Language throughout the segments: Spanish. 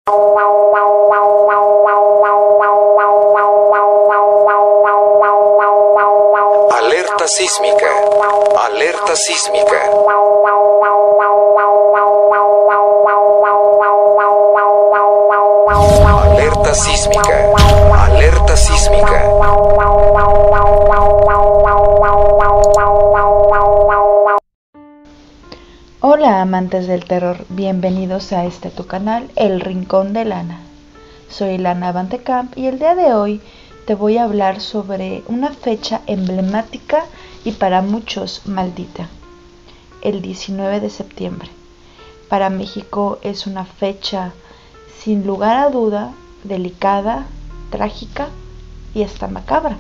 Alerta sísmica. Alerta sísmica. Alerta sísmica. Alerta sísmica. Hola amantes del terror, bienvenidos a tu canal, El Rincón de Lana. Soy Lana Van de Camp y el día de hoy te voy a hablar sobre una fecha emblemática y para muchos maldita, el 19 de septiembre. Para México es una fecha sin lugar a duda delicada, trágica y hasta macabra.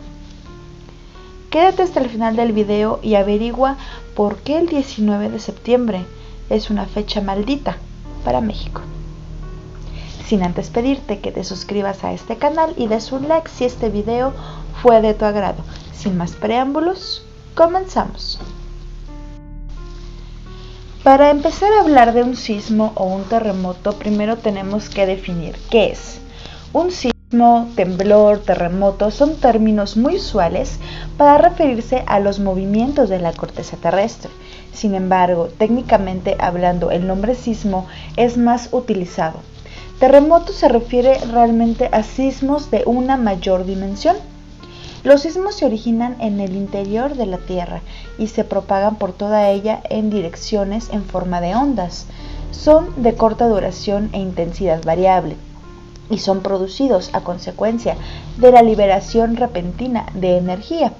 Quédate hasta el final del video y averigua por qué el 19 de septiembre es una fecha maldita para México. Sin antes pedirte que te suscribas a este canal y des un like si este video fue de tu agrado. Sin más preámbulos, comenzamos. Para empezar a hablar de un sismo o un terremoto, primero tenemos que definir qué es. Un sismo, temblor, terremoto son términos muy usuales para referirse a los movimientos de la corteza terrestre. Sin embargo, técnicamente hablando, el nombre sismo es más utilizado. Terremoto se refiere realmente a sismos de una mayor dimensión. Los sismos se originan en el interior de la Tierra y se propagan por toda ella en direcciones en forma de ondas. Son de corta duración e intensidad variable y son producidos a consecuencia de la liberación repentina de energía.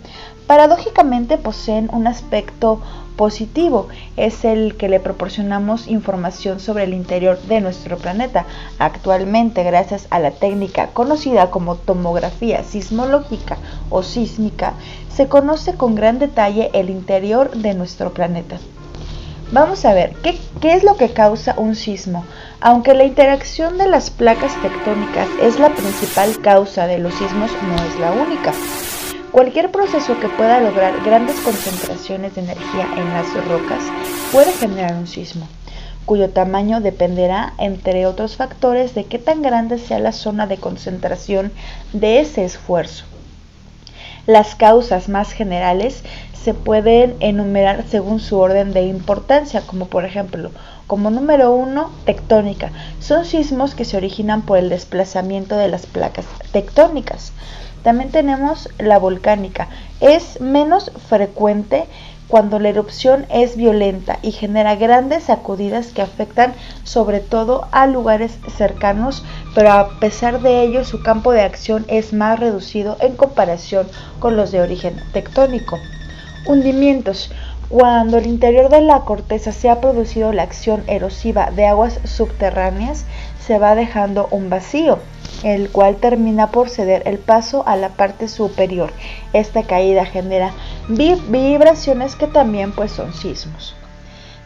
Paradójicamente poseen un aspecto positivo, es el que le proporcionamos información sobre el interior de nuestro planeta. Actualmente, gracias a la técnica conocida como tomografía sismológica o sísmica, se conoce con gran detalle el interior de nuestro planeta. Vamos a ver, ¿qué es lo que causa un sismo? Aunque la interacción de las placas tectónicas es la principal causa de los sismos, no es la única. Cualquier proceso que pueda lograr grandes concentraciones de energía en las rocas puede generar un sismo, cuyo tamaño dependerá, entre otros factores, de qué tan grande sea la zona de concentración de ese esfuerzo. Las causas más generales se pueden enumerar según su orden de importancia, como por ejemplo, como número 1, tectónica. Son sismos que se originan por el desplazamiento de las placas tectónicas. También tenemos la volcánica. Es menos frecuente cuando la erupción es violenta y genera grandes sacudidas que afectan sobre todo a lugares cercanos, pero a pesar de ello su campo de acción es más reducido en comparación con los de origen tectónico. Hundimientos. Cuando el interior de la corteza se ha producido la acción erosiva de aguas subterráneas, se va dejando un vacío, el cual termina por ceder el paso a la parte superior. Esta caída genera vibraciones que también son sismos.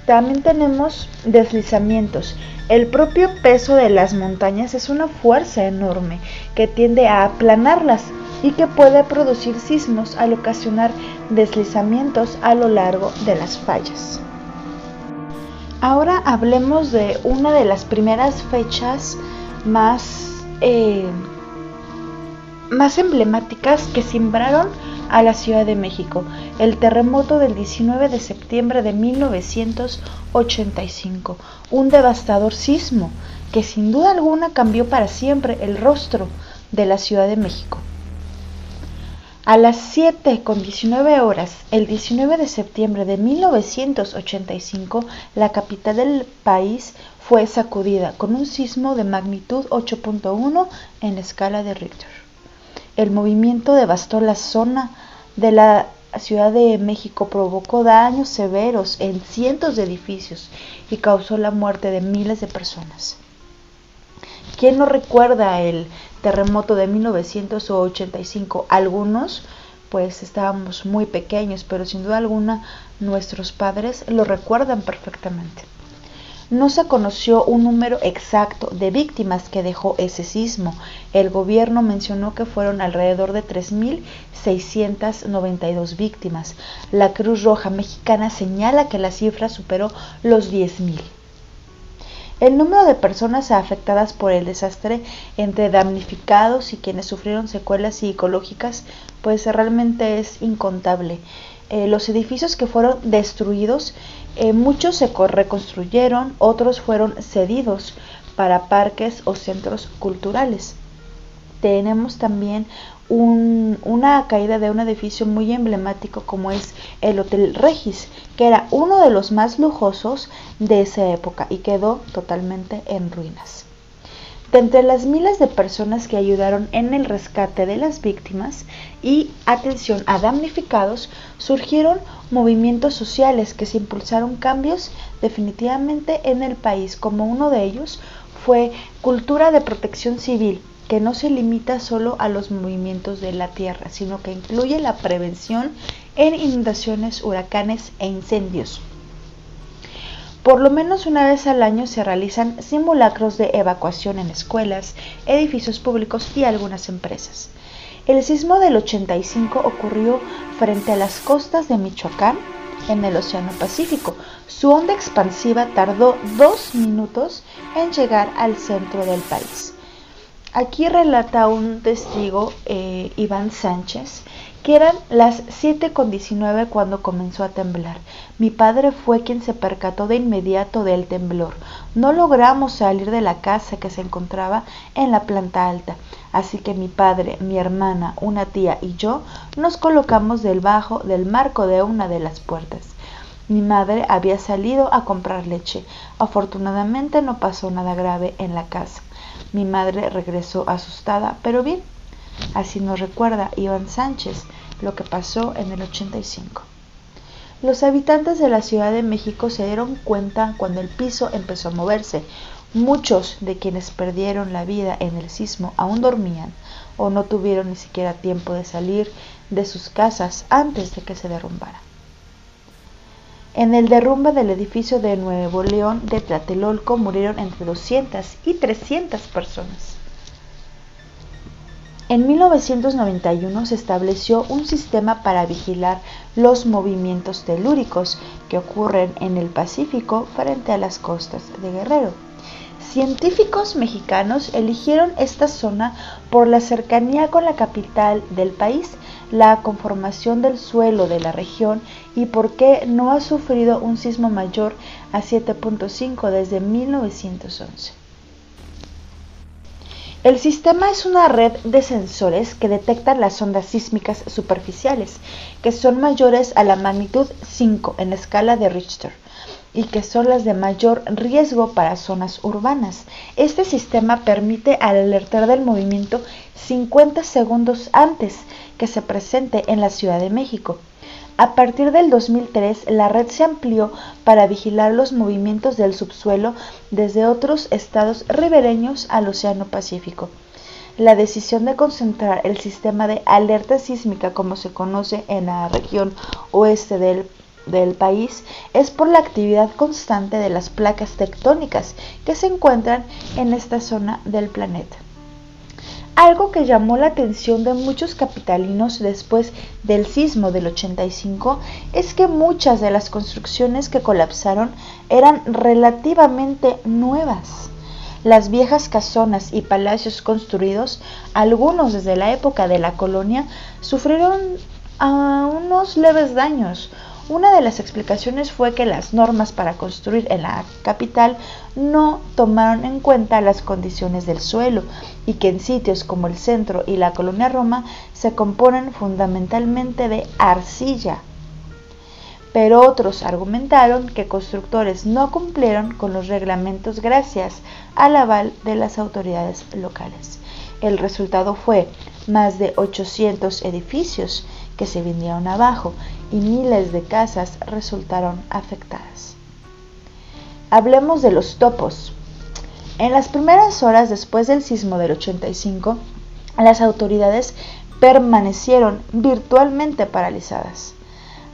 También tenemos deslizamientos. El propio peso de las montañas es una fuerza enorme que tiende a aplanarlas y que puede producir sismos al ocasionar deslizamientos a lo largo de las fallas. Ahora hablemos de una de las primeras fechas más emblemáticas que simbraron a la Ciudad de México, el terremoto del 19 de septiembre de 1985, un devastador sismo que sin duda alguna cambió para siempre el rostro de la Ciudad de México. A las 7:19 horas, el 19 de septiembre de 1985, la capital del país fue sacudida con un sismo de magnitud 8.1 en la escala de Richter. El movimiento devastó la zona de la Ciudad de México, provocó daños severos en cientos de edificios y causó la muerte de miles de personas. ¿Quién no recuerda el terremoto de 1985? Algunos estábamos muy pequeños, pero sin duda alguna nuestros padres lo recuerdan perfectamente. No se conoció un número exacto de víctimas que dejó ese sismo. El gobierno mencionó que fueron alrededor de 3.692 víctimas. La Cruz Roja Mexicana señala que la cifra superó los 10.000. El número de personas afectadas por el desastre, entre damnificados y quienes sufrieron secuelas psicológicas, pues realmente es incontable. Los edificios que fueron destruidos, muchos se reconstruyeron, otros fueron cedidos para parques o centros culturales. Tenemos también una caída de un edificio muy emblemático como es el Hotel Regis, que era uno de los más lujosos de esa época y quedó totalmente en ruinas. De entre las miles de personas que ayudaron en el rescate de las víctimas y atención a damnificados, surgieron movimientos sociales que se impulsaron cambios definitivamente en el país, como uno de ellos fue cultura de protección civil, que no se limita solo a los movimientos de la tierra, sino que incluye la prevención en inundaciones, huracanes e incendios. Por lo menos una vez al año se realizan simulacros de evacuación en escuelas, edificios públicos y algunas empresas. El sismo del 85 ocurrió frente a las costas de Michoacán, en el Océano Pacífico. Su onda expansiva tardó 2 minutos en llegar al centro del país. Aquí relata un testigo, Iván Sánchez, que eran las 7:19 cuando comenzó a temblar. Mi padre fue quien se percató de inmediato del temblor. No logramos salir de la casa que se encontraba en la planta alta, así que mi padre, mi hermana, una tía y yo nos colocamos debajo del marco de una de las puertas. Mi madre había salido a comprar leche. Afortunadamente no pasó nada grave en la casa. Mi madre regresó asustada, pero bien. Así nos recuerda Iván Sánchez lo que pasó en el 85. Los habitantes de la Ciudad de México se dieron cuenta cuando el piso empezó a moverse. Muchos de quienes perdieron la vida en el sismo aún dormían o no tuvieron ni siquiera tiempo de salir de sus casas antes de que se derrumbara. En el derrumbe del edificio de Nuevo León de Tlatelolco murieron entre 200 y 300 personas. En 1991 se estableció un sistema para vigilar los movimientos telúricos que ocurren en el Pacífico frente a las costas de Guerrero. Científicos mexicanos eligieron esta zona por la cercanía con la capital del país, la conformación del suelo de la región y por qué no ha sufrido un sismo mayor a 7.5 desde 1911. El sistema es una red de sensores que detectan las ondas sísmicas superficiales, que son mayores a la magnitud 5 en la escala de Richter, y que son las de mayor riesgo para zonas urbanas. Este sistema permite alertar del movimiento 50 segundos antes que se presente en la Ciudad de México. A partir del 2003, la red se amplió para vigilar los movimientos del subsuelo desde otros estados ribereños al Océano Pacífico. La decisión de concentrar el sistema de alerta sísmica, como se conoce en la región oeste del país, es por la actividad constante de las placas tectónicas que se encuentran en esta zona del planeta. Algo que llamó la atención de muchos capitalinos después del sismo del 85 es que muchas de las construcciones que colapsaron eran relativamente nuevas. Las viejas casonas y palacios construidos, algunos desde la época de la colonia, sufrieron unos leves daños. Una de las explicaciones fue que las normas para construir en la capital no tomaron en cuenta las condiciones del suelo y que en sitios como el centro y la colonia Roma se componen fundamentalmente de arcilla. Pero otros argumentaron que constructores no cumplieron con los reglamentos gracias al aval de las autoridades locales. El resultado fue más de 800 edificios que se vinieron abajo y miles de casas resultaron afectadas. Hablemos de los topos. En las primeras horas después del sismo del 85, las autoridades permanecieron virtualmente paralizadas.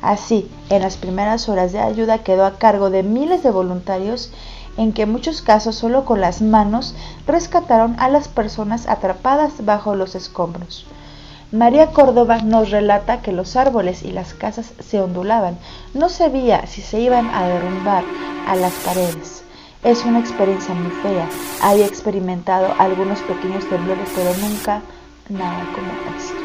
Así, en las primeras horas de ayuda quedó a cargo de miles de voluntarios, en que en muchos casos solo con las manos rescataron a las personas atrapadas bajo los escombros. María Córdoba nos relata que los árboles y las casas se ondulaban, no se veía si se iban a derrumbar a las paredes. Es una experiencia muy fea. Había experimentado algunos pequeños temblores, pero nunca nada como esto.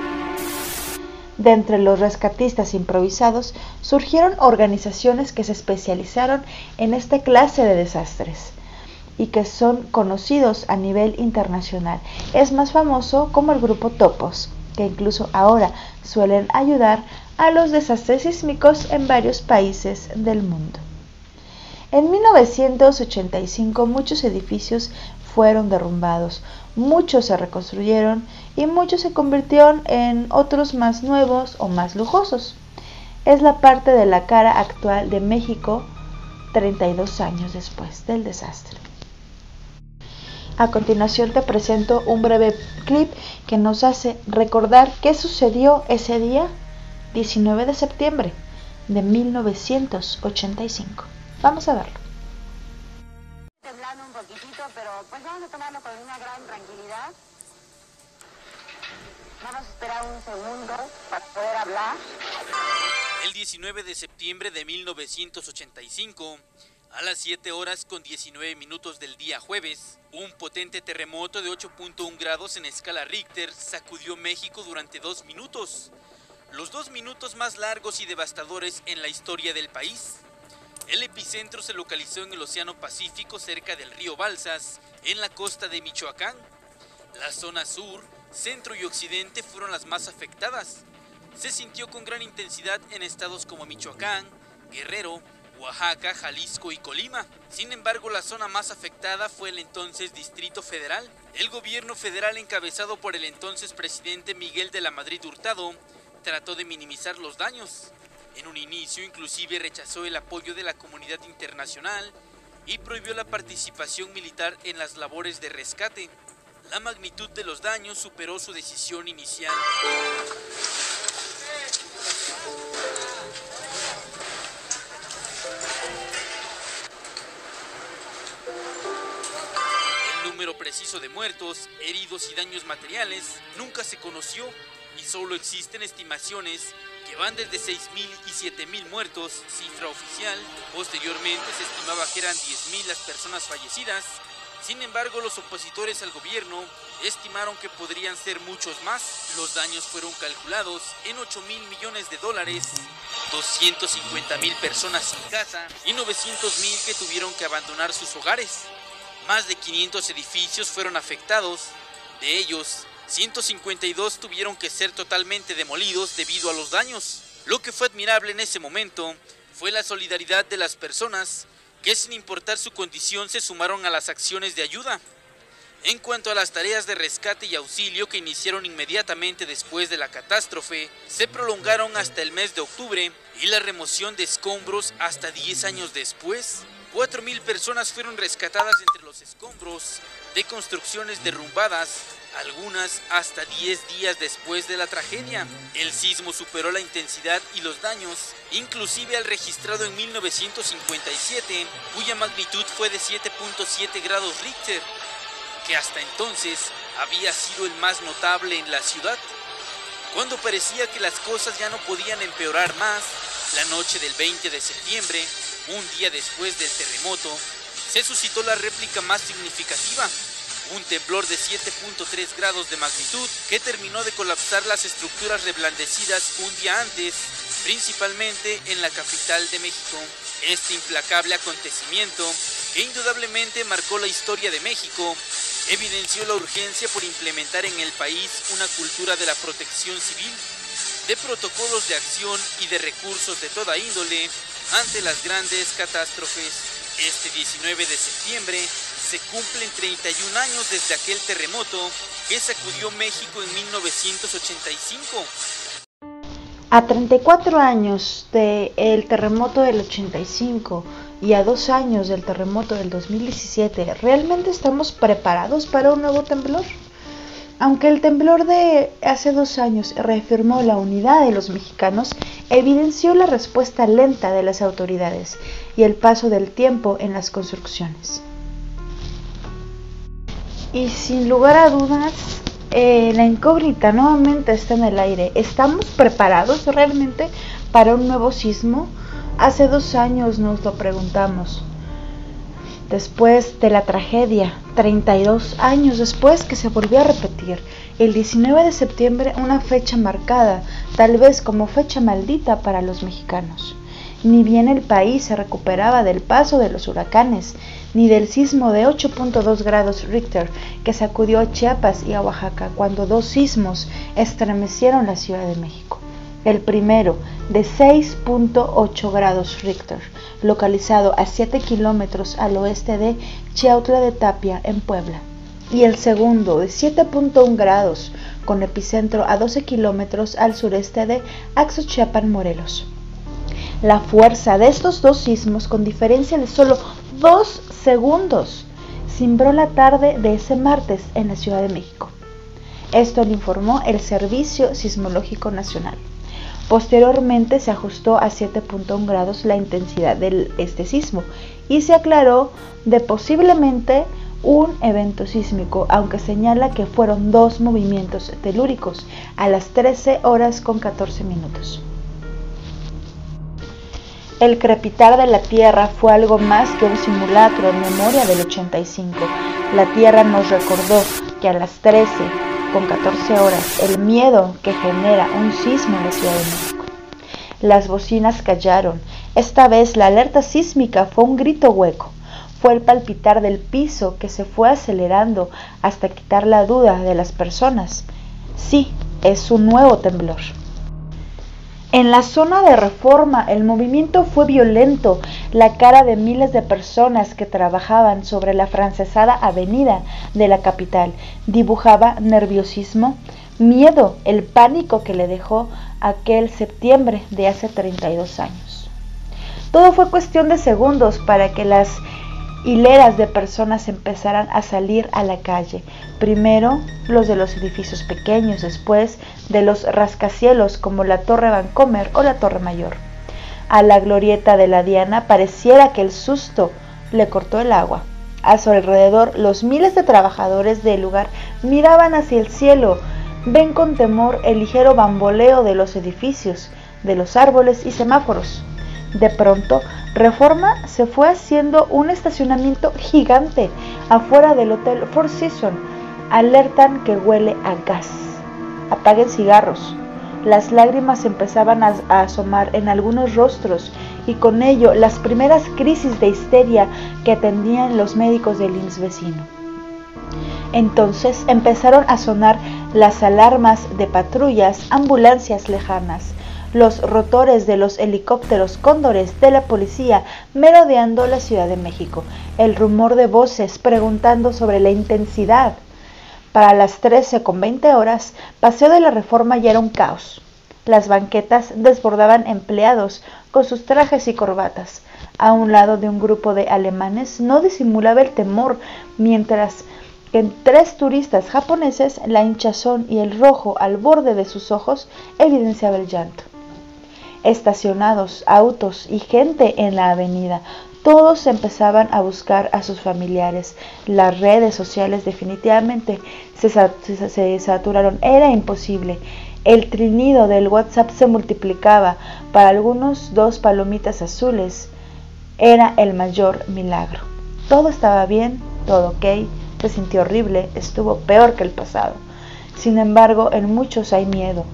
De entre los rescatistas improvisados surgieron organizaciones que se especializaron en esta clase de desastres y que son conocidos a nivel internacional. Es más famoso como el grupo Topos, que incluso ahora suelen ayudar a los desastres sísmicos en varios países del mundo. En 1985 muchos edificios fueron derrumbados, muchos se reconstruyeron y muchos se convirtieron en otros más nuevos o más lujosos. Es la parte de la cara actual de México 32 años después del desastre. A continuación te presento un breve clip que nos hace recordar qué sucedió ese día 19 de septiembre de 1985. Vamos a verlo. Temblando un poquitito, pero pues vamos a tomarlo con una gran tranquilidad. Vamos a esperar un segundo para poder hablar. El 19 de septiembre de 1985, a las 7 horas con 19 minutos del día jueves, un potente terremoto de 8.1 grados en escala Richter sacudió México durante 2 minutos, los 2 minutos más largos y devastadores en la historia del país. El epicentro se localizó en el Océano Pacífico cerca del río Balsas, en la costa de Michoacán. La zona sur, centro y occidente fueron las más afectadas. Se sintió con gran intensidad en estados como Michoacán, Guerrero, Oaxaca, Jalisco y Colima. Sin embargo, la zona más afectada fue el entonces Distrito Federal. El gobierno federal, encabezado por el entonces presidente Miguel de la Madrid Hurtado, trató de minimizar los daños. En un inicio, inclusive rechazó el apoyo de la comunidad internacional y prohibió la participación militar en las labores de rescate. La magnitud de los daños superó su decisión inicial. El número preciso de muertos, heridos y daños materiales nunca se conoció y solo existen estimaciones que van desde 6.000 y 7.000 muertos, cifra oficial. Posteriormente se estimaba que eran 10.000 las personas fallecidas. Sin embargo, los opositores al gobierno estimaron que podrían ser muchos más. Los daños fueron calculados en $8.000 millones, 250.000 personas sin casa y 900.000 que tuvieron que abandonar sus hogares. Más de 500 edificios fueron afectados, de ellos 152 tuvieron que ser totalmente demolidos debido a los daños. Lo que fue admirable en ese momento fue la solidaridad de las personas que, sin importar su condición, se sumaron a las acciones de ayuda. En cuanto a las tareas de rescate y auxilio que iniciaron inmediatamente después de la catástrofe, se prolongaron hasta el mes de octubre y la remoción de escombros hasta 10 años después. 4.000 personas fueron rescatadas entre los escombros de construcciones derrumbadas, algunas hasta 10 días después de la tragedia. El sismo superó la intensidad y los daños, inclusive al registrado en 1957, cuya magnitud fue de 7.7 grados Richter, que hasta entonces había sido el más notable en la ciudad. Cuando parecía que las cosas ya no podían empeorar más, la noche del 20 de septiembre, un día después del terremoto, se suscitó la réplica más significativa, un temblor de 7.3 grados de magnitud que terminó de colapsar las estructuras reblandecidas un día antes, principalmente en la capital de México. Este implacable acontecimiento, que indudablemente marcó la historia de México, evidenció la urgencia por implementar en el país una cultura de la protección civil, de protocolos de acción y de recursos de toda índole ante las grandes catástrofes. Este 19 de septiembre se cumplen 31 años desde aquel terremoto que sacudió México en 1985. A 34 años del terremoto del 85 y a 2 años del terremoto del 2017, ¿realmente estamos preparados para un nuevo temblor? Aunque el temblor de hace 2 años reafirmó la unidad de los mexicanos, evidenció la respuesta lenta de las autoridades y el paso del tiempo en las construcciones. Y sin lugar a dudas, la incógnita nuevamente está en el aire. ¿Estamos preparados realmente para un nuevo sismo? Hace 2 años nos lo preguntamos. Después de la tragedia, 32 años después que se volvió a repetir, el 19 de septiembre, una fecha marcada, tal vez como fecha maldita para los mexicanos. Ni bien el país se recuperaba del paso de los huracanes, ni del sismo de 8.2 grados Richter que sacudió a Chiapas y a Oaxaca cuando dos sismos estremecieron la Ciudad de México. El primero, de 6.8 grados Richter, localizado a 7 kilómetros al oeste de Chiautla de Tapia, en Puebla. Y el segundo, de 7.1 grados, con epicentro a 12 kilómetros al sureste de Axochiapan, Morelos. La fuerza de estos dos sismos, con diferencia de solo 2 segundos, cimbró la tarde de ese martes en la Ciudad de México. Esto lo informó el Servicio Sismológico Nacional. Posteriormente se ajustó a 7.1 grados la intensidad de este sismo y se aclaró de posiblemente un evento sísmico, aunque señala que fueron 2 movimientos telúricos a las 13 horas con 14 minutos. El crepitar de la Tierra fue algo más que un simulacro en memoria del 85. La Tierra nos recordó que a las 13 con 14 horas, el miedo que genera un sismo en la Ciudad de México. Las bocinas callaron. Esta vez la alerta sísmica fue un grito hueco. Fue el palpitar del piso que se fue acelerando hasta quitar la duda de las personas. Sí, es un nuevo temblor. En la zona de Reforma, el movimiento fue violento. La cara de miles de personas que trabajaban sobre la francesada avenida de la capital dibujaba nerviosismo, miedo, el pánico que le dejó aquel septiembre de hace 32 años. Todo fue cuestión de segundos para que las hileras de personas empezaran a salir a la calle. Primero los de los edificios pequeños, después de los rascacielos como la Torre Vancomer o la Torre Mayor. A la glorieta de la Diana pareciera que el susto le cortó el agua. A su alrededor los miles de trabajadores del lugar miraban hacia el cielo, ven con temor el ligero bamboleo de los edificios, de los árboles y semáforos. De pronto, Reforma se fue haciendo un estacionamiento gigante afuera del Hotel Four Seasons. Alertan que huele a gas. Apaguen cigarros. Las lágrimas empezaban a asomar en algunos rostros y con ello las primeras crisis de histeria que atendían los médicos del IMSS vecino. Entonces empezaron a sonar las alarmas de patrullas, ambulancias lejanas, los rotores de los helicópteros cóndores de la policía merodeando la Ciudad de México, el rumor de voces preguntando sobre la intensidad. Para las 13:20 horas, Paseo de la Reforma ya era un caos. Las banquetas desbordaban empleados con sus trajes y corbatas. A un lado de un grupo de alemanes no disimulaba el temor, mientras que en 3 turistas japoneses la hinchazón y el rojo al borde de sus ojos evidenciaba el llanto. Estacionados, autos y gente en la avenida, todos empezaban a buscar a sus familiares. Las redes sociales definitivamente se saturaron, era imposible. El trinido del WhatsApp se multiplicaba. Para algunos 2 palomitas azules era el mayor milagro. Todo estaba bien, todo ok, se sintió horrible, estuvo peor que el pasado. Sin embargo, en muchos hay miedo.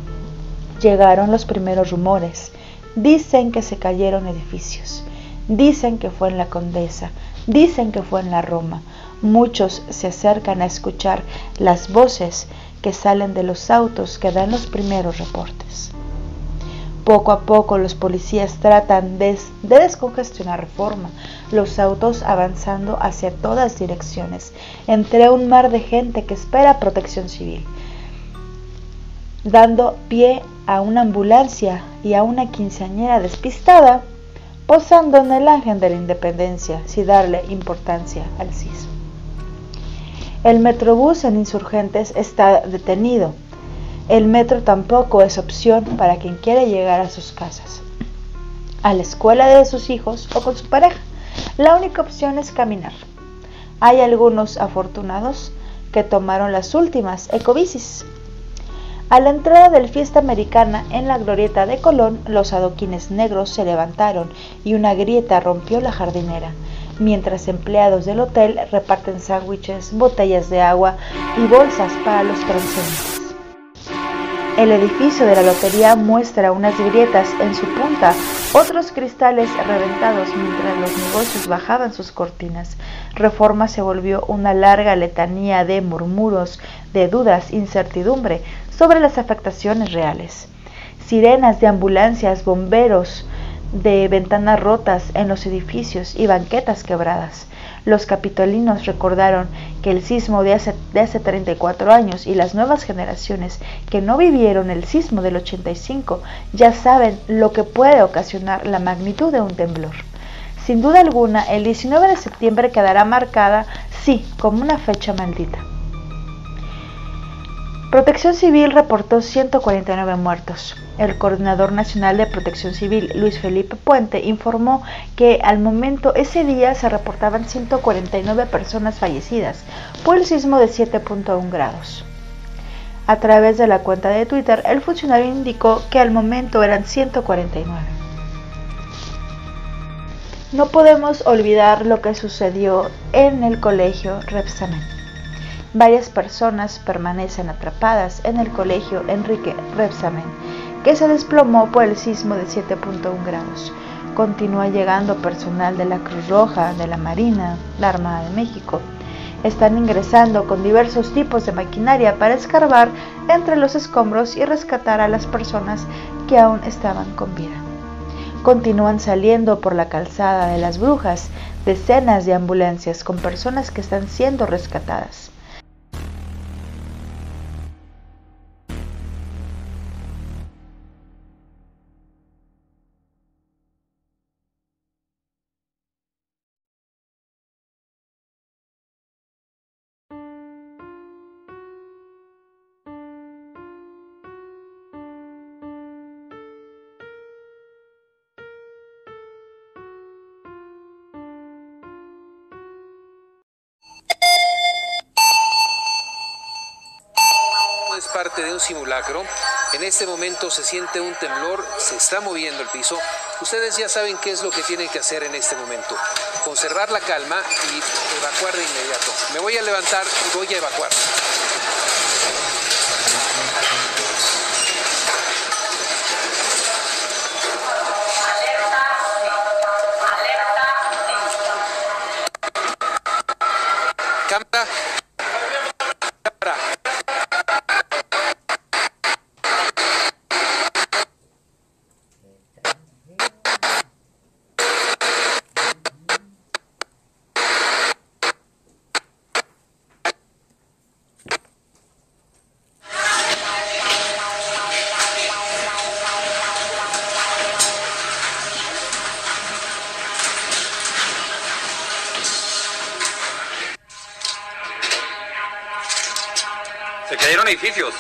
Llegaron los primeros rumores. Dicen que se cayeron edificios. Dicen que fue en la Condesa. Dicen que fue en la Roma. Muchos se acercan a escuchar las voces que salen de los autos que dan los primeros reportes. Poco a poco los policías tratan de descongestionar Reforma, los autos avanzando hacia todas direcciones, entre un mar de gente que espera protección civil, dando pie a una ambulancia y a una quinceañera despistada, posando en el Ángel de la Independencia, sin darle importancia al sismo. El Metrobús en Insurgentes está detenido. El metro tampoco es opción para quien quiere llegar a sus casas, a la escuela de sus hijos o con su pareja. La única opción es caminar. Hay algunos afortunados que tomaron las últimas ecobicis. A la entrada del Fiesta Americana en la glorieta de Colón, los adoquines negros se levantaron y una grieta rompió la jardinera. mientras empleados del hotel reparten sándwiches, botellas de agua y bolsas para los transeúntes. El edificio de la lotería muestra unas grietas en su punta, otros cristales reventados mientras los negocios bajaban sus cortinas. Reforma se volvió una larga letanía de murmuros, de dudas, incertidumbre sobre las afectaciones reales. Sirenas de ambulancias, bomberos, de ventanas rotas en los edificios y banquetas quebradas. Los capitolinos recordaron que el sismo de hace 34 años y las nuevas generaciones que no vivieron el sismo del 85 ya saben lo que puede ocasionar la magnitud de un temblor. Sin duda alguna, el 19 de septiembre quedará marcada, sí, como una fecha maldita. Protección Civil reportó 149 muertos. El Coordinador Nacional de Protección Civil, Luis Felipe Puente, informó que al momento ese día se reportaban 149 personas fallecidas por el sismo de 7.1 grados. A través de la cuenta de Twitter, el funcionario indicó que al momento eran 149. No podemos olvidar lo que sucedió en el colegio Rebsamen. Varias personas permanecen atrapadas en el colegio Enrique Rebsamen, que se desplomó por el sismo de 7.1 grados. Continúa llegando personal de la Cruz Roja, de la Marina, la Armada de México. Están ingresando con diversos tipos de maquinaria para escarbar entre los escombros y rescatar a las personas que aún estaban con vida. Continúan saliendo por la calzada de las Brujas decenas de ambulancias con personas que están siendo rescatadas. Es parte de un simulacro. En este momento se siente un temblor, se está moviendo el piso. Ustedes ya saben qué es lo que tienen que hacer en este momento. Conservar la calma y evacuar de inmediato. Me voy a levantar y voy a evacuar. Cámara. Cámara. Se cayeron edificios.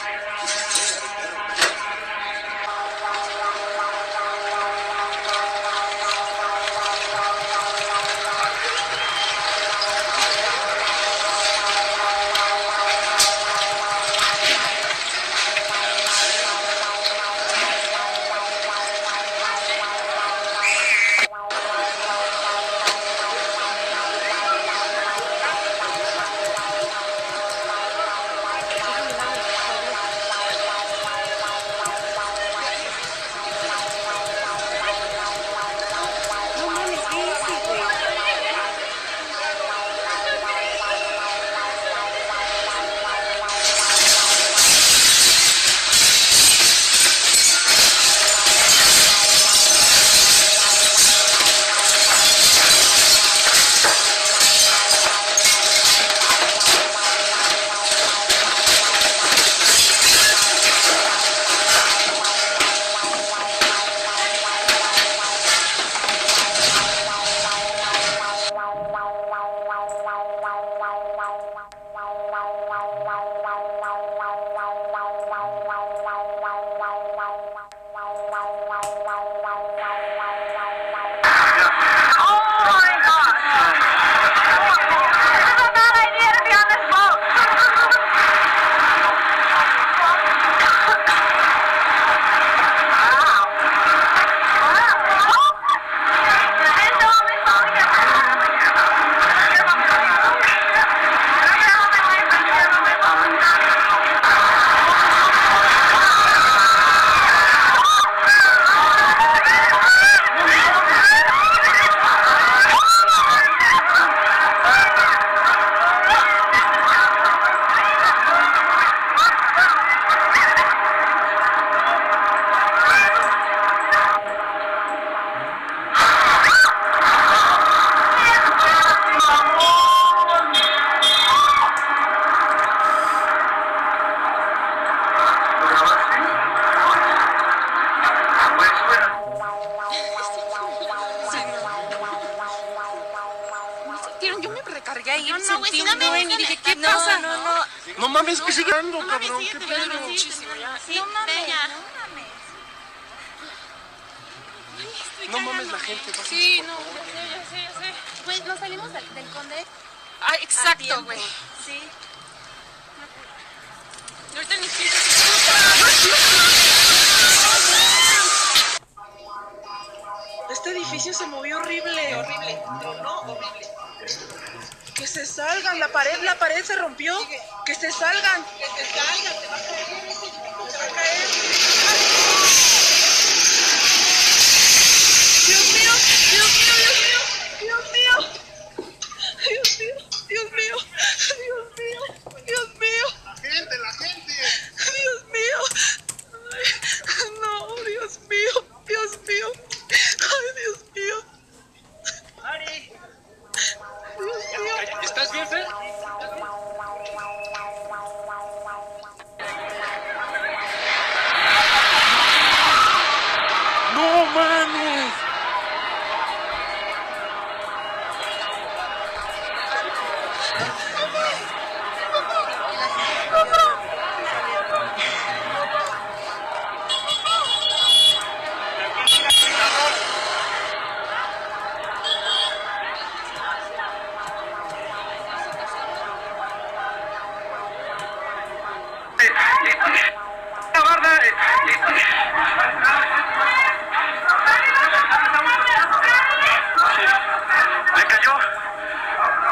No mames, que sigue dando, No mames, cabrón. sigue ¿Qué temblando pedo? muchísimo ya. Sí, no mames, ya. no mames. No mames la gente. Sí, por no, favor. ya sé. Pues nos salimos del Conde. Ah, a exacto, tiempo. güey. Sí. Y ahorita ni siquiera se escucha. Este edificio se movió horrible. Tronó horrible. Que se salgan, la pared se rompió. Que se salgan. Que se salgan, se va a caer, este edificio se va a caer. Dios mío, Dios mío, Dios mío, Dios mío. Dios mío, Dios mío, Dios mío, Dios mío. La gente. Dios mío. Ay, no, Dios mío, Dios mío. Ay, Dios mío. Dios mío. ¿Estás bien, Fer? No mames.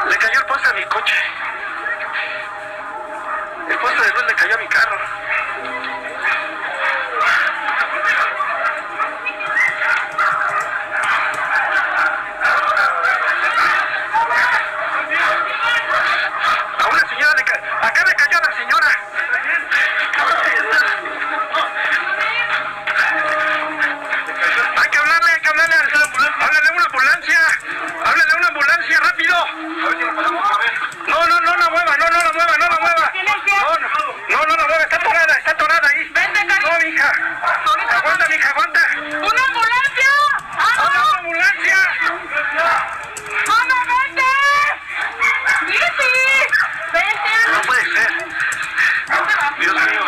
Le cayó el poste a mi coche. El poste de luz le cayó a mi carro. A una señora le cayó. Acá le cayó a la señora. Hay que hablarle háblale a una ambulancia. Háblale a una ambulancia, rápido. No la mueva. No la mueva, está atorada ahí. No, mija. Aguanta, mija, aguanta. ¡Una ambulancia! ¡Habla a una ambulancia! ¡Ana, vente! ¡Lizzy! ¡Vente! No puede ser. Dios mío.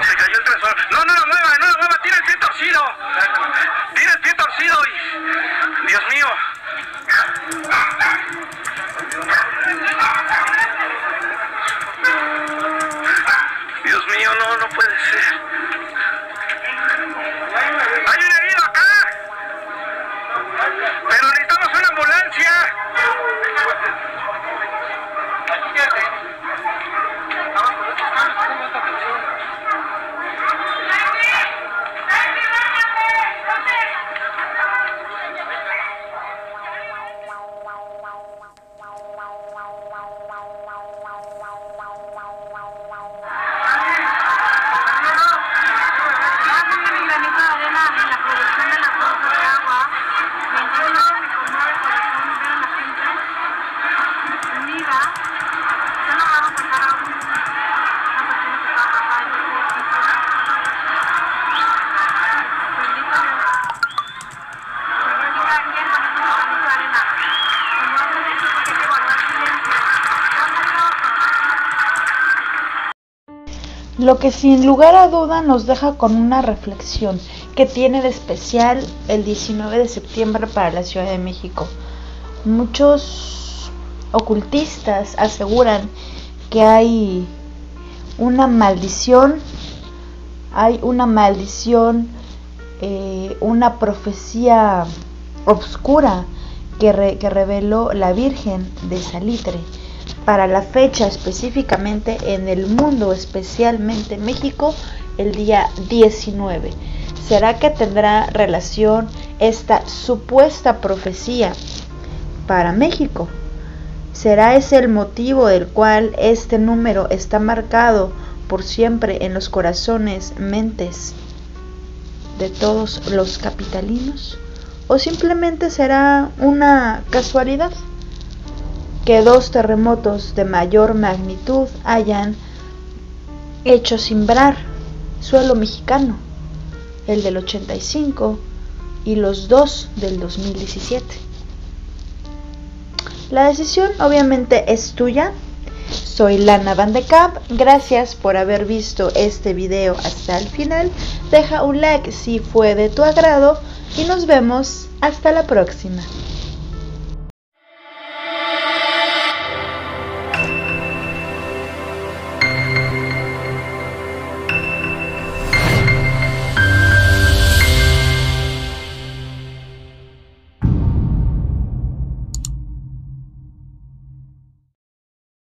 Se cayó el transformador. No la mueva, tira el pie torcido. Y... Dios mío. Dios mío, no puede ser. ¡Hay un herido acá! ¡Pero necesitamos una ambulancia! Lo que sin lugar a duda nos deja con una reflexión que tiene de especial el 19 de septiembre para la Ciudad de México. Muchos ocultistas aseguran que hay una maldición, una profecía obscura que reveló la Virgen de Salitre para la fecha, específicamente en el mundo, especialmente en México, el día 19. ¿Será que tendrá relación esta supuesta profecía para México? ¿Será ese el motivo del cual este número está marcado por siempre en los corazones, mentes de todos los capitalinos? ¿O simplemente será una casualidad que dos terremotos de mayor magnitud hayan hecho cimbrar suelo mexicano, el del 85 y los 2 del 2017. La decisión obviamente es tuya. Soy Lana Van de Kamp, gracias por haber visto este video hasta el final. Deja un like si fue de tu agrado y nos vemos hasta la próxima.